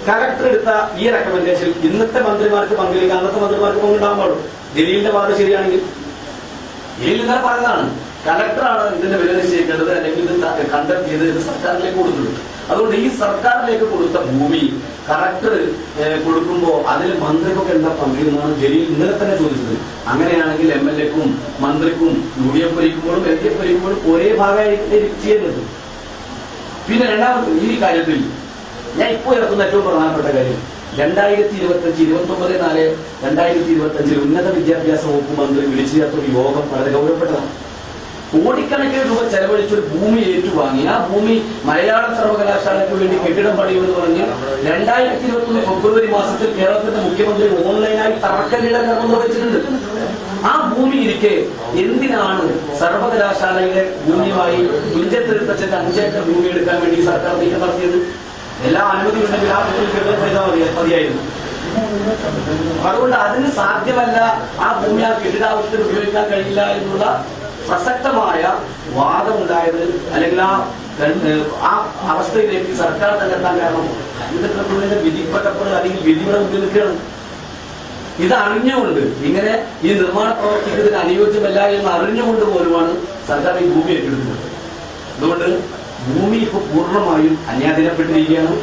കലക്ടർ എടുത്ത ഈ റെക്കമെൻഡേഷൻ ഇന്നത്തെ മന്ത്രിമാർക്ക് പങ്കിലേക്ക് അന്നത്തെ മന്ത്രിമാർക്ക് പങ്കുണ്ടാകാൻ പാടും. ജലീലിന്റെ വാദം ശരിയാണെങ്കിൽ ജലീൽ ഇന്നലെ പറഞ്ഞതാണ് കലക്ടറാണ് ഇതിന്റെ വില നിശ്ചയിക്കേണ്ടത്, അല്ലെങ്കിൽ ഇത് കണ്ടെത്തിയത് ഇത് സർക്കാരിലേക്ക് കൊടുക്കുന്നത്. അതുകൊണ്ട് ഈ സർക്കാരിലേക്ക് കൊടുത്ത ഭൂമി കലക്ടർ കൊടുക്കുമ്പോൾ അതിൽ മന്ത്രിക്കൊക്കെ എന്താ പങ്കിടുന്നതാണ് ജലീൽ ഇന്നലെ തന്നെ ചോദിച്ചത്. അങ്ങനെയാണെങ്കിൽ MLA-ക്കും മന്ത്രിക്കും UDF ഭരിക്കുമ്പോഴും LDF ഭരിക്കുമ്പോഴും ഒരേ ഭാഗമായിട്ട് ചെയ്യുന്നത്. പിന്നെ രണ്ടാമത് ഈ കാര്യത്തിൽ ഞാൻ ഇപ്പോൾ ഇറക്കുന്ന ഏറ്റവും പ്രധാനപ്പെട്ട കാര്യം 2025-29/4/2025 ഉന്നത വിദ്യാഭ്യാസ വകുപ്പ് മന്ത്രി വിളിച്ചു ചേർത്തൊരു യോഗം വളരെ ഗൗരവപ്പെട്ടതാണ്. കോടിക്കണക്കിന് രൂപ ചെലവഴിച്ചൊരു ഭൂമി ഏറ്റുവാങ്ങി ആ ഭൂമി മലയാളം സർവകലാശാലയ്ക്ക് വേണ്ടി കെട്ടിടം പണിയുമെന്ന് പറഞ്ഞ് 2021 ഫെബ്രുവരി മാസത്തിൽ കേരളത്തിന്റെ മുഖ്യമന്ത്രി ഓൺലൈനായി തറക്കല്ലിട കർമ്മം നിർവഹിച്ചിട്ടുണ്ട്. ആ ഭൂമി ഇരിക്കെ എന്തിനാണ് സർവകലാശാലയുടെ ഭൂമിയുമായി തുഞ്ചത്തെഴുത്തച്ഛന്റെ 5 ഏക്കർ ഭൂമി എടുക്കാൻ വേണ്ടി സർക്കാർ നീക്കം നടത്തിയത്? എല്ലാ അനുമതി ഉണ്ടെങ്കിൽ ആ ഭൂമി കെട്ടിടം ചെയ്താൽ മതിയായിരുന്നു. അതുകൊണ്ട് അതിന് സാധ്യമല്ല, ആ ഭൂമി ആ കെട്ടിടാവശ്യത്തിന് ഉപയോഗിക്കാൻ കഴിയില്ല എന്നുള്ള പ്രസക്തമായ വാദമുണ്ടായത് അല്ലെങ്കിൽ ആ അവസ്ഥയിലേക്ക് സർക്കാർ തന്നെ എത്താൻ കാരണം ഹരിതകർമ്മത്തിന്റെ വിധിപ്പെട്ടപ്പോൾ അല്ലെങ്കിൽ വിധിയുടെ മുന്നിൽ നിൽക്കുകയാണ്. ഇത് അറിഞ്ഞുകൊണ്ട് ഇങ്ങനെ ഈ നിർമ്മാണ പ്രവർത്തിക്ക് ഇതിന് അനുയോജ്യമല്ല എന്ന് അറിഞ്ഞുകൊണ്ട് പോലുമാണ് സർക്കാർ ഈ ഭൂമി ഏറ്റെടുക്കുന്നത്. അതുകൊണ്ട് ഭൂമി ഇപ്പോൾ പൂർണ്ണമായും അന്യാധീനപ്പെട്ടിരിക്കുകയാണ്.